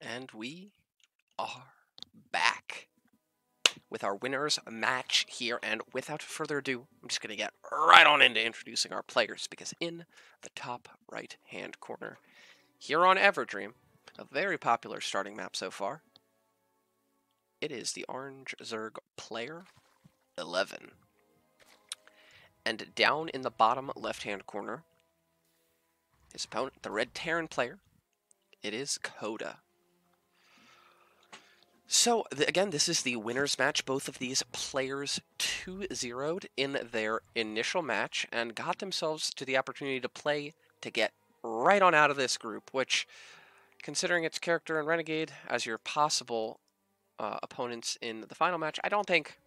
And we are back with our winners match here. And without further ado, I'm just going to get right on into introducing our players, because in the top right hand corner here on Everdream, a very popular starting map so far, it is the Orange Zerg player 11. And down in the bottom left hand corner, his opponent, the Red Terran player, it is Koda. So, again, this is the winner's match. Both of these players 2-0'd in their initial match and got themselves to the opportunity to play to get right on out of this group, which, considering its character and Renegade as your possible opponents in the final match, I don't think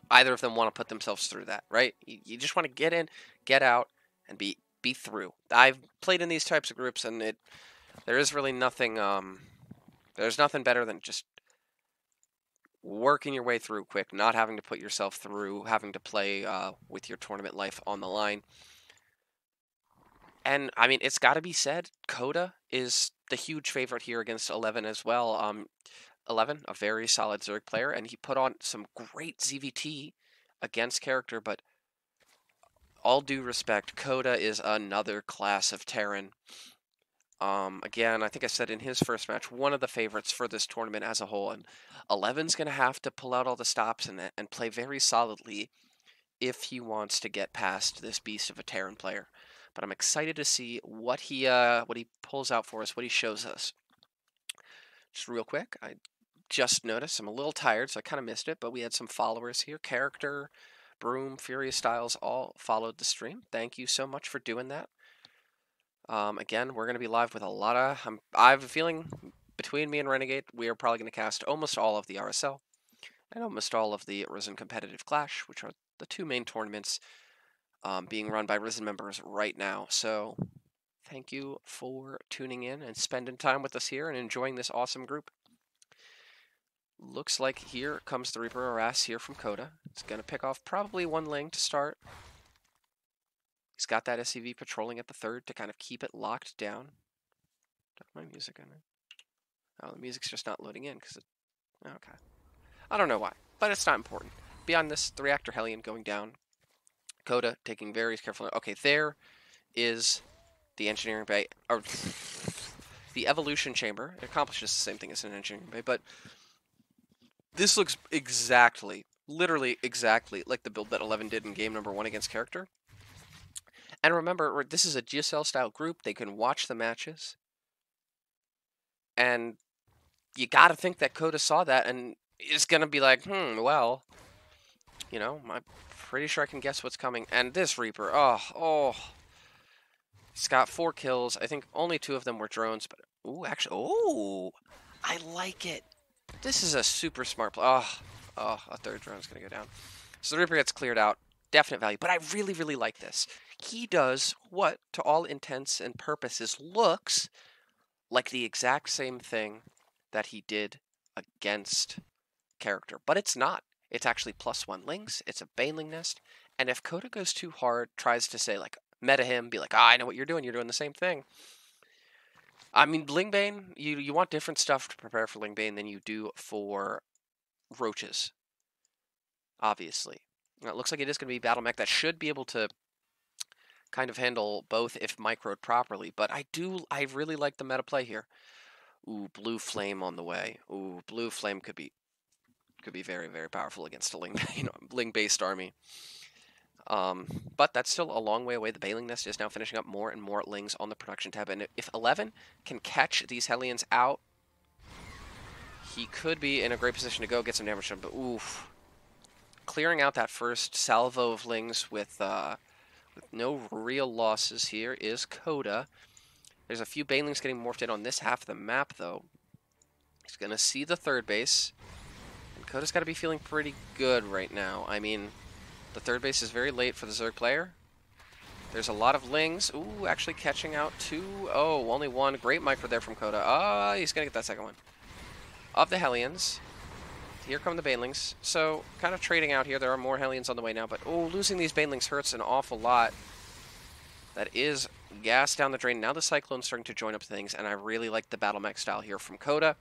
either of them want to put themselves through that, right? You just want to get in, get out, and be through. I've played in these types of groups, and there is really nothing, there's nothing better than just working your way through quick, not having to put yourself through, having to play with your tournament life on the line. And, I mean, it's got to be said, Koda is the huge favorite here against 11 as well. 11, a very solid Zerg player, and he put on some great ZVT against character, but all due respect, Koda is another class of Terran. Again, I think I said in his first match, one of the favorites for this tournament as a whole, and 11's going to have to pull out all the stops and play very solidly if he wants to get past this beast of a Terran player. But I'm excited to see what he pulls out for us, what he shows us. Just real quick, I just noticed I'm a little tired, so I kind of missed it, but we had some followers here. Character, Broom, Furious Styles all followed the stream. Thank you so much for doing that. Again, we're going to be live with a lot of... I have a feeling between me and Renegade, we are probably going to cast almost all of the RSL and almost all of the Risen Competitive Clash, which are the two main tournaments being run by Risen members right now. So, thank you for tuning in and spending time with us here and enjoying this awesome group. Looks like here comes the Reaper Harass here from Koda. It's going to pick off probably one lane to start. He's got that SCV patrolling at the third to kind of keep it locked down. My music in there. Oh, the music's just not loading in because it... Okay. I don't know why, but it's not important. Beyond this, the Reactor Hellion going down. Koda taking very careful... Okay, there is the engineering bay, or the evolution chamber. It accomplishes the same thing as an engineering bay, but this looks exactly, literally exactly like the build that 11 did in game number 1 against character. And remember, this is a GSL-style group. They can watch the matches. And you got to think that Koda saw that and is going to be like, well, you know, I'm pretty sure I can guess what's coming. And this Reaper, oh. It's got 4 kills. I think only 2 of them were drones. But, I like it. This is a super smart play. Oh, a third drone's going to go down. So the Reaper gets cleared out. Definite value. But I really, really like this. He does what, to all intents and purposes, looks like the exact same thing that he did against character. But it's not. It's actually +1 links. It's a Baneling Nest. And if Koda goes too hard, tries to say, like, meta him, be like, I know what you're doing the same thing. I mean, Lingbane, you want different stuff to prepare for Lingbane than you do for roaches. Obviously. Now, it looks like it is going to be Battle Mech that should be able to kind of handle both if microed properly, but I really like the meta play here. Ooh, Blue Flame on the way. Ooh, Blue Flame could be very, very powerful against a Ling-based army. But that's still a long way away. The Baneling Nest is now finishing up more and more Lings on the production tab, and if 11 can catch these Hellions out, he could be in a great position to go get some damage done, but oof. Clearing out that first salvo of Lings with no real losses here is Koda. There's a few Banelings getting morphed in on this half of the map, though. He's going to see the third base. And Koda's got to be feeling pretty good right now. I mean, the third base is very late for the Zerg player. There's a lot of Lings. Ooh, actually catching out 2. Oh, only 1. Great micro there from Koda. He's going to get that second one. Of the Hellions. Here come the Banelings. So, kind of trading out here. There are more Hellions on the way now, but losing these Banelings hurts an awful lot. That is gas down the drain. Now the Cyclone's starting to join up things, and I really like the battle mech style here from Koda.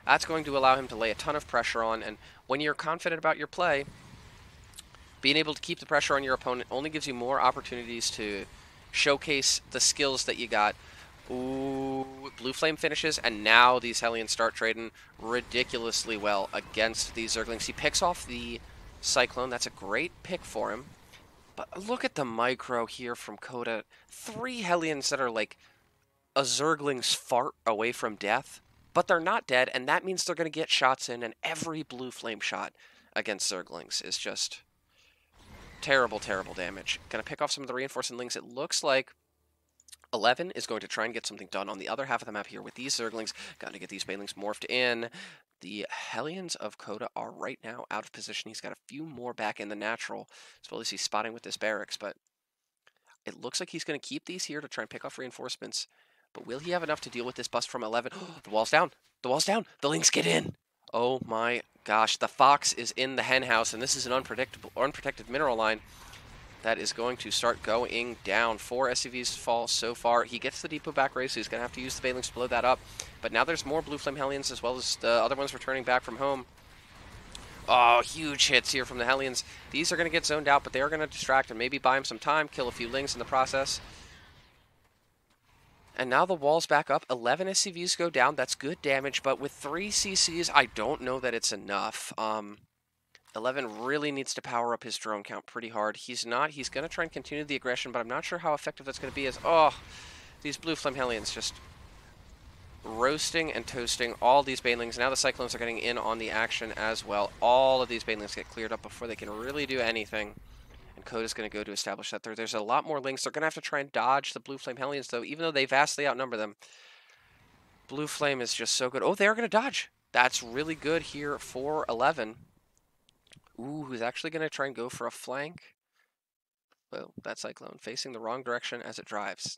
That's going to allow him to lay a ton of pressure on, and when you're confident about your play, being able to keep the pressure on your opponent only gives you more opportunities to showcase the skills that you got. Ooh, Blue Flame finishes, and now these Hellions start trading ridiculously well against these Zerglings. He picks off the Cyclone. That's a great pick for him. But look at the micro here from Koda. 3 Hellions that are like a Zergling's fart away from death, but they're not dead, and that means they're going to get shots in, and every Blue Flame shot against Zerglings is just terrible, terrible damage. Going to pick off some of the reinforcing links. It looks like 11 is going to try and get something done on the other half of the map here with these Zerglings. Got to get these Banelings morphed in. The Hellions of Koda are right now out of position. He's got a few more back in the natural, as well as he's spotting with this barracks, but it looks like he's going to keep these here to try and pick off reinforcements. But will he have enough to deal with this bust from 11? The wall's down. The wall's down. The Lynx get in. Oh my gosh. The Fox is in the hen house, and this is an unprotected mineral line that is going to start going down. 4 SCVs fall so far. He gets the depot back raise, so he's going to have to use the Banelings to blow that up. But now there's more Blue Flame Hellions, as well as the other ones returning back from home. Oh, huge hits here from the Hellions. These are going to get zoned out, but they are going to distract and maybe buy him some time, kill a few Lings in the process. And now the wall's back up. 11 SCVs go down. That's good damage, but with 3 CCs, I don't know that it's enough. 11 really needs to power up his drone count pretty hard. He's not. He's going to try and continue the aggression, but I'm not sure how effective that's going to be as, oh, these Blue Flame Hellions just roasting and toasting all these Banelings. Now the Cyclones are getting in on the action as well. All of these Banelings get cleared up before they can really do anything. And Koda's going to go to establish that there's a lot more Lings. They're going to have to try and dodge the Blue Flame Hellions, though, even though they vastly outnumber them. Blue Flame is just so good. Oh, they're going to dodge. That's really good here for 11. Ooh, who's actually going to try and go for a flank? Well, that Cyclone facing the wrong direction as it drives.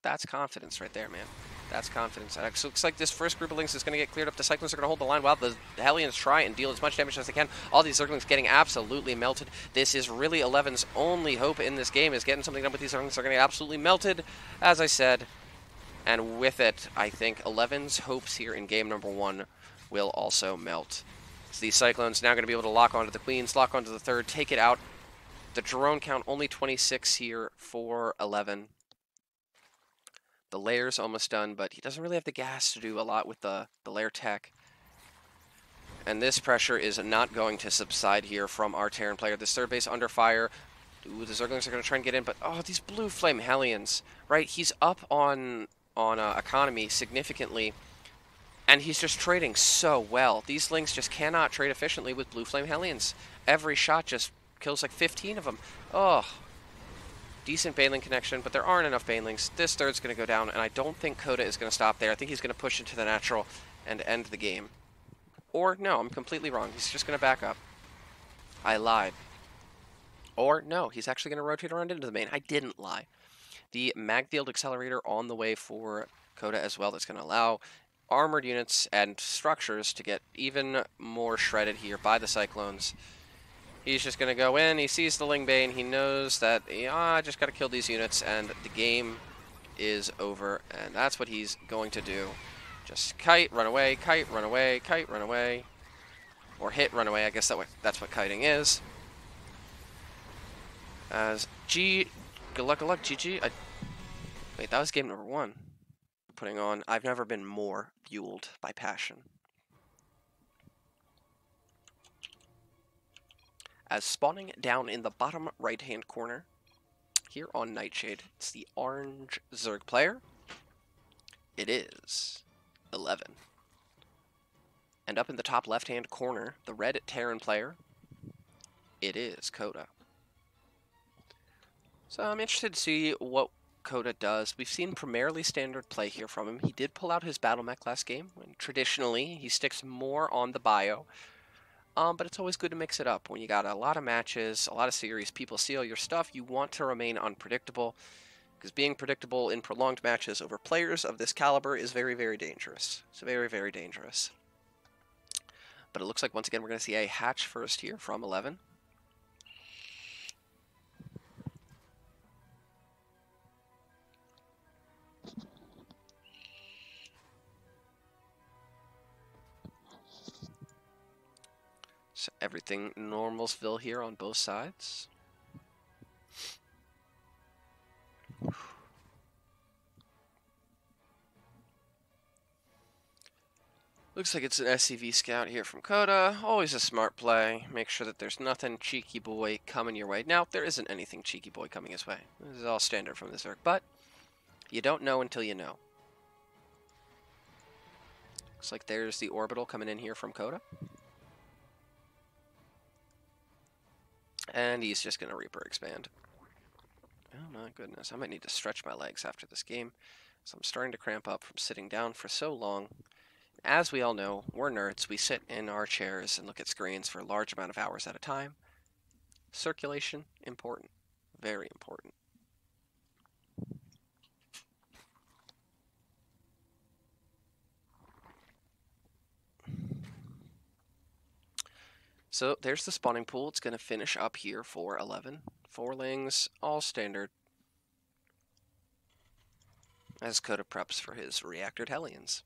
That's confidence right there, man. That's confidence. It looks like this first group of Lings is going to get cleared up. The Cyclones are going to hold the line while the Hellions try and deal as much damage as they can. All these Zerglings getting absolutely melted. This is really 11's only hope in this game, is getting something done with these Zerglings. They're going to get absolutely melted, as I said. And with it, I think 11's hopes here in game number 1 will also melt. So these Cyclones now going to be able to lock onto the Queens, lock onto the third, take it out. The drone count only 26 here for 11. The layer's almost done, but he doesn't really have the gas to do a lot with the layer tech. And this pressure is not going to subside here from our Terran player. This third base under fire. Ooh, the Zerglings are going to try and get in, but oh, these Blue Flame Hellions, right? He's up on economy significantly, and he's just trading so well. These Lings just cannot trade efficiently with Blue Flame Hellions. Every shot just kills like 15 of them. Oh, decent Baneling connection, but there aren't enough Banelings. This third's going to go down, and I don't think Koda is going to stop there. I think he's going to push into the natural and end the game. Or, no, I'm completely wrong. He's just going to back up. I lied. Or, no, he's actually going to rotate around into the main. I didn't lie. The Magfield Accelerator on the way for Koda as well. That's going to allow armored units and structures to get even more shredded here by the Cyclones. He's just going to go in, he sees the Lingbane, he knows that, I just got to kill these units, and the game is over, and that's what he's going to do. Just kite, run away, kite, run away, kite, run away, or hit, run away. I guess that's what kiting is. As good luck, GG. Wait, that was game number 1. Putting on, I've never been more fueled by passion. As spawning down in the bottom right-hand corner, here on Nightshade, it's the orange Zerg player. It is 11. And up in the top left-hand corner, the red Terran player, it is Koda. So I'm interested to see what Koda does. We've seen primarily standard play here from him. He did pull out his battle mech last game, and traditionally he sticks more on the bio. But it's always good to mix it up. When you got a lot of matches, a lot of series, people see all your stuff, you want to remain unpredictable, because being predictable in prolonged matches over players of this caliber is very, very dangerous. It's very, very dangerous. But it looks like, once again, we're going to see a hatch first here from 11. Everything normalsville here on both sides. Looks like it's an SCV scout here from Koda. Always a smart play. Make sure that there's nothing cheeky boy coming your way. Now, there isn't anything cheeky boy coming his way. This is all standard from this Zerg, but you don't know until you know. Looks like there's the orbital coming in here from Koda. And he's just going to Reaper expand. Oh my goodness, I might need to stretch my legs after this game. So I'm starting to cramp up from sitting down for so long. As we all know, we're nerds. We sit in our chairs and look at screens for a large amount of hours at a time. Circulation, important. Very important. So there's the spawning pool. It's going to finish up here for 11. 4 lings, all standard. As Koda preps for his reactored Hellions.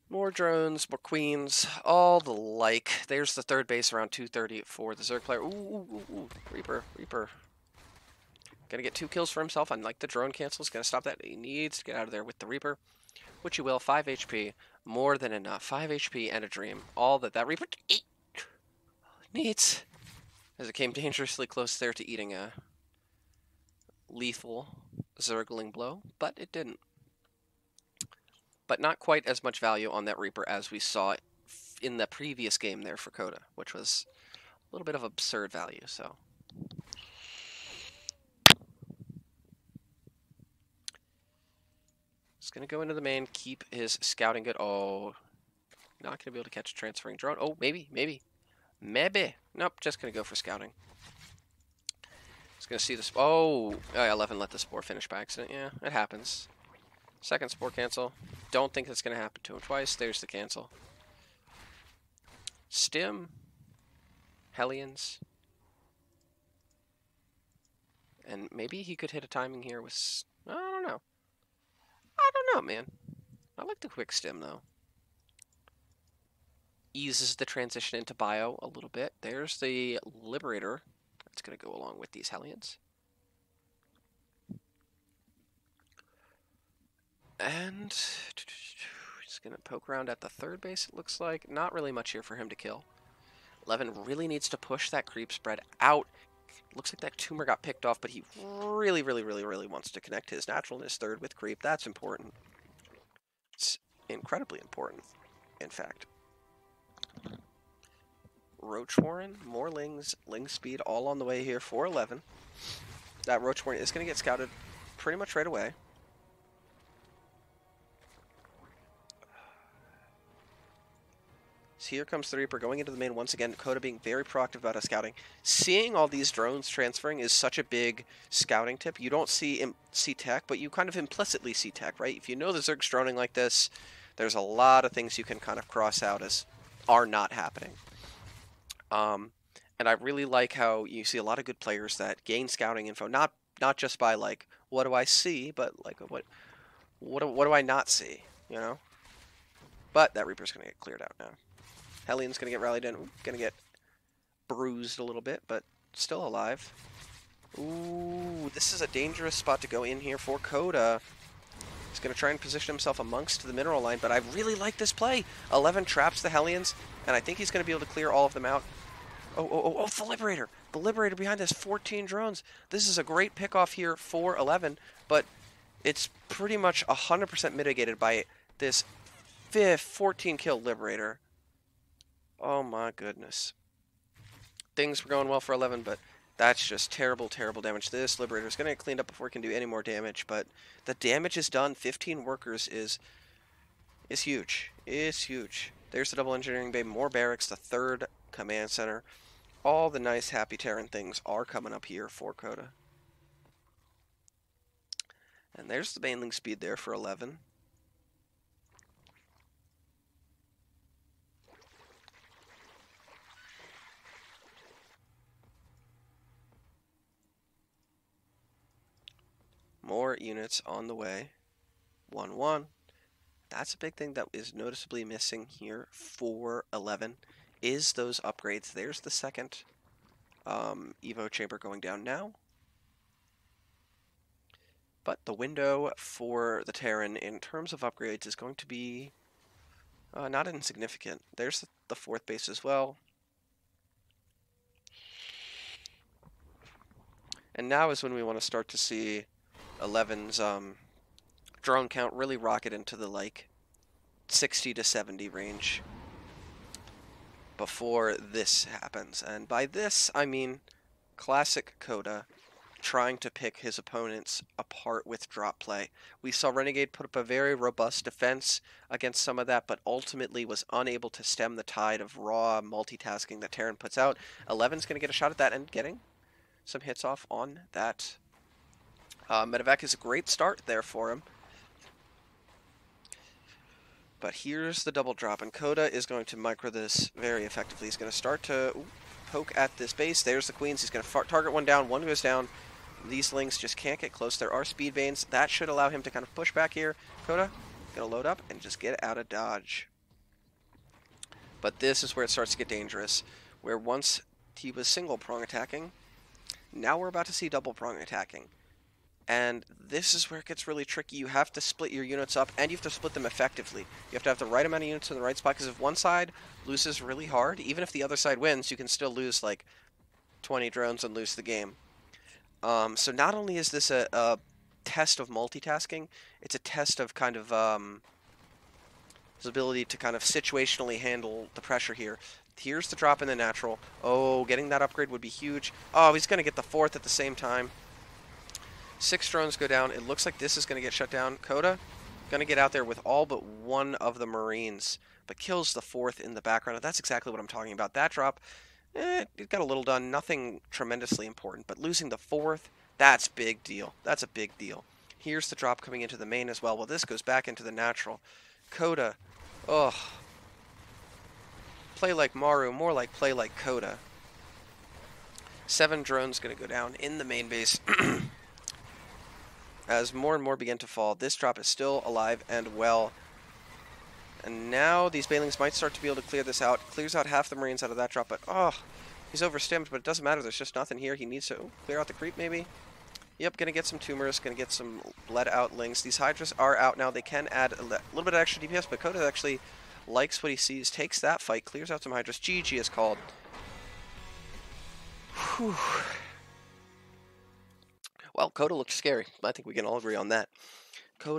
More drones, more queens, all the like. There's the third base around 2:30 for the Zerg player. Ooh. Reaper. Gonna get 2 kills for himself, unlike the drone cancels. Gonna stop that. He needs to get out of there with the Reaper, which he will. 5 HP, more than enough. 5 HP and a dream. All that Reaper needs. As it came dangerously close there to eating a lethal Zergling blow, but it didn't. But not quite as much value on that Reaper as we saw in the previous game there for Koda, which was a little bit of absurd value, so. He's going to go into the main, keep his scouting good. Oh, not going to be able to catch a transferring drone. Oh, maybe. Nope, just going to go for scouting. He's going to see this. Oh, 11 let the spore finish by accident. Yeah, it happens. Second spore cancel. Don't think it's going to happen to him twice. There's the cancel. Stim. Hellions. And maybe he could hit a timing here with... I don't know. Man. I like the quick stim, though. Eases the transition into bio a little bit. There's the Liberator. That's going to go along with these Hellions. And he's going to poke around at the third base, it looks like. Not really much here for him to kill. 11 really needs to push that creep spread out. Looks like that tumor got picked off, but he really wants to connect his naturalness third with creep. That's important. It's incredibly important, in fact. Roach Warren, more lings, ling speed, all on the way here for 11. That Roach Warren is going to get scouted pretty much right away. So here comes the Reaper going into the main once again. Koda being very proactive about his scouting. Seeing all these drones transferring is such a big scouting tip. You don't see tech, but you kind of implicitly see tech, right? If you know the Zerg's droning like this, there's a lot of things you can kind of cross out as are not happening. And I really like how you see a lot of good players that gain scouting info, not just by like, what do I see, but like, what do I not see, you know? But that Reaper's going to get cleared out now. Hellions going to get rallied in. Going to get bruised a little bit, but still alive. Ooh, this is a dangerous spot to go in here for Koda. He's going to try and position himself amongst the mineral line, but I really like this play. 11 traps the Hellions, and I think he's going to be able to clear all of them out. Oh, the Liberator. The Liberator behind this, 14 drones. This is a great pickoff here for 11, but it's pretty much 100% mitigated by this 14 kill Liberator. Oh my goodness. Things were going well for 11, but that's just terrible damage. This Liberator is going to get cleaned up before it can do any more damage, but the damage is done. 15 workers is huge. It's huge. There's the double engineering bay, more barracks, the third command center. All the nice happy Terran things are coming up here for Koda. And there's the mainling speed there for 11. more units on the way. 1-1. That's a big thing that is noticeably missing here for 11 is those upgrades. There's the second Evo chamber going down now. But the window for the Terran in terms of upgrades is going to be not insignificant. There's the fourth base as well. And now is when we want to start to see 11's drone count really rocket into the like 60 to 70 range before this happens. And by this, I mean classic Koda trying to pick his opponents apart with drop play. We saw Renegade put up a very robust defense against some of that, but ultimately was unable to stem the tide of raw multitasking that Terran puts out. 11's going to get a shot at that and getting some hits off on that. Medevac is a great start there for him. But here's the double drop, and Koda is going to micro this very effectively. He's going to start to poke at this base. There's the queens. He's going to target one down. One goes down. These lings just can't get close. There are speed veins. That should allow him to kind of push back here. Koda going to load up and just get out of dodge. But this is where it starts to get dangerous, where once he was single prong attacking, now we're about to see double prong attacking. And this is where it gets really tricky. You have to split your units up, and you have to split them effectively. You have to have the right amount of units in the right spot, because if one side loses really hard, even if the other side wins, you can still lose like 20 drones and lose the game. So not only is this a test of multitasking, it's a test of kind of his ability to kind of situationally handle the pressure here. Here's the drop in the natural. Oh, getting that upgrade would be huge. Oh, he's going to get the fourth at the same time. 6 drones go down. It looks like this is going to get shut down. Koda going to get out there with all but one of the Marines, but kills the fourth in the background. That's exactly what I'm talking about. That drop, it got a little done. Nothing tremendously important, but losing the fourth, that's big deal. That's a big deal. Here's the drop coming into the main as well. Well, this goes back into the natural. Koda, oh, play like Maru, more like play like Koda. 7 drones going to go down in the main base. As more and more begin to fall, this drop is still alive and well. And now these Banelings might start to be able to clear this out. Clears out half the Marines out of that drop, but oh, he's overstimmed, but it doesn't matter. There's just nothing here. He needs to clear out the creep, maybe. Yep, gonna get some tumors, gonna get some bled out lings. These Hydras are out now. They can add a little bit of extra DPS, but Koda actually likes what he sees, takes that fight, clears out some Hydras. GG is called. Whew. Well, Koda looked scary. I think we can all agree on that. Koda